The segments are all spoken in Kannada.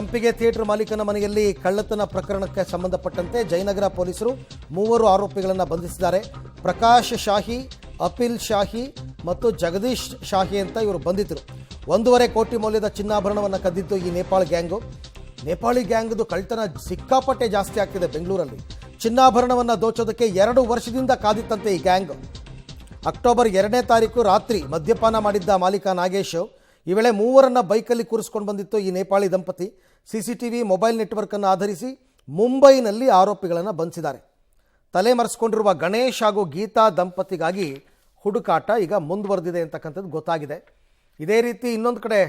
ಸಂಪಿಗೆ ಥಿಯೇಟರ್ ಮಾಲೀಕನ ಮನೆಯಲ್ಲಿ ಕಳ್ಳತನ ಪ್ರಕರಣಕ್ಕೆ ಸಂಬಂಧಪಟ್ಟಂತೆ ಜಯನಗರ ಪೊಲೀಸರು 3 ಆರೋಪಿಗಳನ್ನು ಬಂಧಿಸಿದ್ದಾರೆ. ಪ್ರಕಾಶ್ ಶಾಹಿ, ಅಪಿಲ್ ಶಾಹಿ ಮತ್ತು ಜಗದೀಶ್ ಶಾಹಿ ಅಂತ ಇವರು ಬಂಧಿತರು. 1.5 ಕೋಟಿ ಮೌಲ್ಯದ ಚಿನ್ನಾಭರಣವನ್ನು ಕದ್ದಿದ್ದು ಈ ನೇಪಾಳಿ ಗ್ಯಾಂಗ್ದು ಕಳ್ಳತನ ಸಿಕ್ಕಾಪಟ್ಟೆ ಜಾಸ್ತಿ ಆಗ್ತಿದೆ. ಬೆಂಗಳೂರಲ್ಲಿ ಚಿನ್ನಾಭರಣವನ್ನು ದೋಚೋದಕ್ಕೆ 2 ವರ್ಷದಿಂದ ಕಾದಿತ್ತಂತೆ ಈ ಗ್ಯಾಂಗ್. ಅಕ್ಟೋಬರ್ 2ನೇ ತಾರೀಕು ರಾತ್ರಿ ಮದ್ಯಪಾನ ಮಾಡಿದ್ದ ಮಾಲೀಕ ನಾಗೇಶ್ ಈ ವೇಳೆ 3 ಬೈಕಲ್ಲಿ ಕೂರಿಸ್ಕೊಂಡು ಬಂದಿತ್ತು ಈ ನೇಪಾಳಿ ದಂಪತಿ. CCTV ಮೊಬೈಲ್ ನೆಟ್ವರ್ಕನ್ನು ಆಧರಿಸಿ ಮುಂಬೈನಲ್ಲಿ ಆರೋಪಿಗಳನ್ನು ಬಂಧಿಸಿದ್ದಾರೆ. ತಲೆ ಮರೆಸಿಕೊಂಡಿರುವ ಗಣೇಶ್ ಹಾಗೂ ಗೀತಾ ದಂಪತಿಗಾಗಿ ಹುಡುಕಾಟ ಈಗ ಮುಂದುವರೆದಿದೆ ಅಂತಕ್ಕಂಥದ್ದು ಗೊತ್ತಾಗಿದೆ. ಇದೇ ರೀತಿ ಇನ್ನೊಂದು ಕಡೆ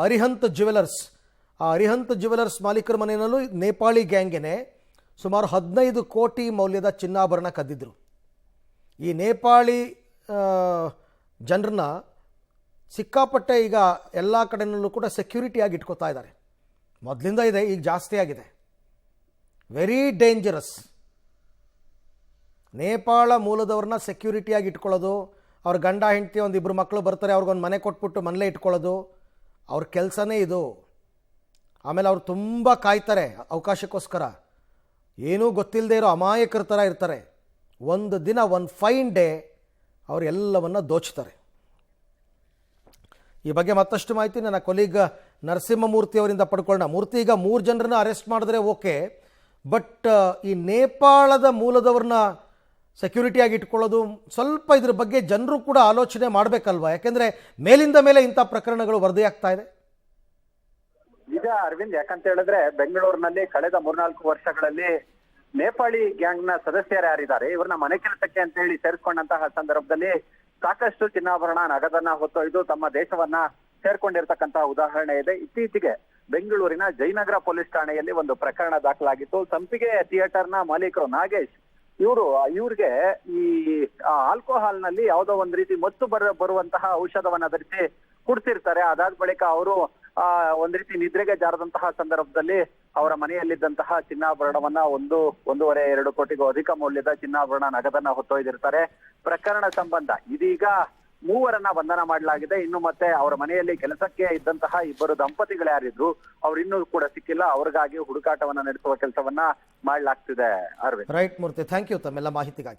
ಅರಿಹಂತ್ ಜ್ಯುವೆಲರ್ಸ್ ಮಾಲೀಕರ ಮನೆಯಲ್ಲೂ ನೇಪಾಳಿ ಗ್ಯಾಂಗೇನೆ ಸುಮಾರು 15 ಕೋಟಿ ಮೌಲ್ಯದ ಚಿನ್ನಾಭರಣ ಕದ್ದಿದ್ರು. ಈ ನೇಪಾಳಿ ಜನರನ್ನ ಸಿಕ್ಕಾಪಟ್ಟೆ ಈಗ ಎಲ್ಲ ಕಡೆಯಲ್ಲೂ ಕೂಡ ಸೆಕ್ಯೂರಿಟಿಯಾಗಿ ಇಟ್ಕೋತಾ ಇದ್ದಾರೆ. ಮೊದಲಿಂದ ಇದೆ, ಈಗ ಜಾಸ್ತಿ ಆಗಿದೆ. Very dangerous. ನೇಪಾಳ ಮೂಲದವ್ರನ್ನ ಸೆಕ್ಯೂರಿಟಿಯಾಗಿ ಇಟ್ಕೊಳ್ಳೋದು, ಅವ್ರ ಗಂಡ ಹೆಂಡತಿ 1-2 ಮಕ್ಕಳು ಬರ್ತಾರೆ, ಅವ್ರಿಗೊಂದು ಮನೆ ಕೊಟ್ಬಿಟ್ಟು ಮನೇಲೇ ಇಟ್ಕೊಳ್ಳೋದು ಅವ್ರ ಕೆಲಸನೇ ಇದು. ಆಮೇಲೆ ಅವ್ರು ತುಂಬ ಕಾಯ್ತಾರೆ ಅವಕಾಶಕ್ಕೋಸ್ಕರ. ಏನೂ ಗೊತ್ತಿಲ್ಲದೆ ಇರೋ ಅಮಾಯಕರ ಥರ ಇರ್ತಾರೆ. ಒಂದು ದಿನ, ಒಂದು ಫೈನ್ ಡೇ ಅವರು ಎಲ್ಲವನ್ನು ದೋಚ್ತಾರೆ. ಈ ಬಗ್ಗೆ ಮತ್ತಷ್ಟು ಮಾಹಿತಿ ನನ್ನ ಕೊಲೀಗ್ ನರಸಿಂಹಮೂರ್ತಿ ಅವರಿಂದ ಪಡ್ಕೊಳ್ಳೋಣ. ಮೂರ್ತಿ, ಈಗ 3 ಜನರನ್ನ ಅರೆಸ್ಟ್ ಮಾಡಿದ್ರೆ ಓಕೆ, ಬಟ್ ಈ ನೇಪಾಳದ ಮೂಲದವ್ರನ್ನ ಸೆಕ್ಯೂರಿಟಿಯಾಗಿ ಇಟ್ಕೊಳ್ಳೋದು ಸ್ವಲ್ಪ ಇದ್ರ ಬಗ್ಗೆ ಜನರು ಕೂಡ ಆಲೋಚನೆ ಮಾಡಬೇಕಲ್ವಾ? ಯಾಕೆಂದರೆ ಮೇಲಿಂದ ಮೇಲೆ ಇಂಥ ಪ್ರಕರಣಗಳು ವರದಿಯಾಗ್ತಾ ಇದೆ. ಈಗ ಅರವಿಂದ್, ಯಾಕಂತ ಹೇಳಿದ್ರೆ ಬೆಂಗಳೂರಿನಲ್ಲಿ ಕಳೆದ 3-4 ವರ್ಷಗಳಲ್ಲಿ ನೇಪಾಳಿ ಗ್ಯಾಂಗ್ ನ ಸದಸ್ಯರು ಯಾರಿದ್ದಾರೆ ಇವ್ರನ್ನ ಮನೆ ಕೆಲಸಕ್ಕೆ ಅಂತ ಹೇಳಿ ಸೇರಿಸ್ಕೊಂಡಂತಹ ಸಂದರ್ಭದಲ್ಲಿ ಸಾಕಷ್ಟು ಚಿನ್ನಾಭರಣ, ನಗದನ್ನ ಹೊತ್ತೊಯ್ದು ತಮ್ಮ ದೇಶವನ್ನ ಸೇರ್ಕೊಂಡಿರ್ತಕ್ಕಂತಹ ಉದಾಹರಣೆ ಇದೆ. ಇತ್ತೀಚೆಗೆ ಬೆಂಗಳೂರಿನ ಜಯನಗರ ಪೊಲೀಸ್ ಠಾಣೆಯಲ್ಲಿ ಒಂದು ಪ್ರಕರಣ ದಾಖಲಾಗಿತ್ತು. ಸಂಪಿಗೆ ಥಿಯೇಟರ್ ನ ಮಾಲೀಕರು ನಾಗೇಶ್ ಇವ್ರಿಗೆ ಈ ಆಲ್ಕೋಹಾಲ್ ನಲ್ಲಿ ಯಾವುದೋ ಒಂದ್ ರೀತಿ ಮತ್ತು ಬರುವಂತಹ ಔಷಧವನ್ನ ಧರಿಸಿ ಕುಡ್ತಿರ್ತಾರೆ. ಅದಾದ ಬಳಿಕ ಅವರು ಒಂದ್ ರೀತಿ ನಿದ್ರೆಗೆ ಜಾರದಂತಹ ಸಂದರ್ಭದಲ್ಲಿ ಅವರ ಮನೆಯಲ್ಲಿದ್ದಂತಹ ಚಿನ್ನಾಭರಣವನ್ನ 1.5-2 ಕೋಟಿಗೂ ಅಧಿಕ ಮೌಲ್ಯದ ಚಿನ್ನಾಭರಣ, ನಗದನ್ನ ಹೊತ್ತೊಯ್ದಿರ್ತಾರೆ. ಪ್ರಕರಣ ಸಂಬಂಧ ಇದೀಗ 3 ಬಂಧನ ಮಾಡಲಾಗಿದೆ. ಇನ್ನು ಮತ್ತೆ ಅವರ ಮನೆಯಲ್ಲಿ ಕೆಲಸಕ್ಕೆ ಇದ್ದಂತಹ 2 ದಂಪತಿಗಳು ಯಾರಿದ್ರು ಅವ್ರು ಇನ್ನೂ ಕೂಡ ಸಿಕ್ಕಿಲ್ಲ. ಅವ್ರಿಗಾಗಿ ಹುಡುಕಾಟವನ್ನ ನಡೆಸುವ ಕೆಲಸವನ್ನ ಮಾಡಲಾಗ್ತಿದೆ. Arvind. Right Murthy, thank you ತಮ್ಮೆಲ್ಲ ಮಾಹಿತಿಗಾಗಿ.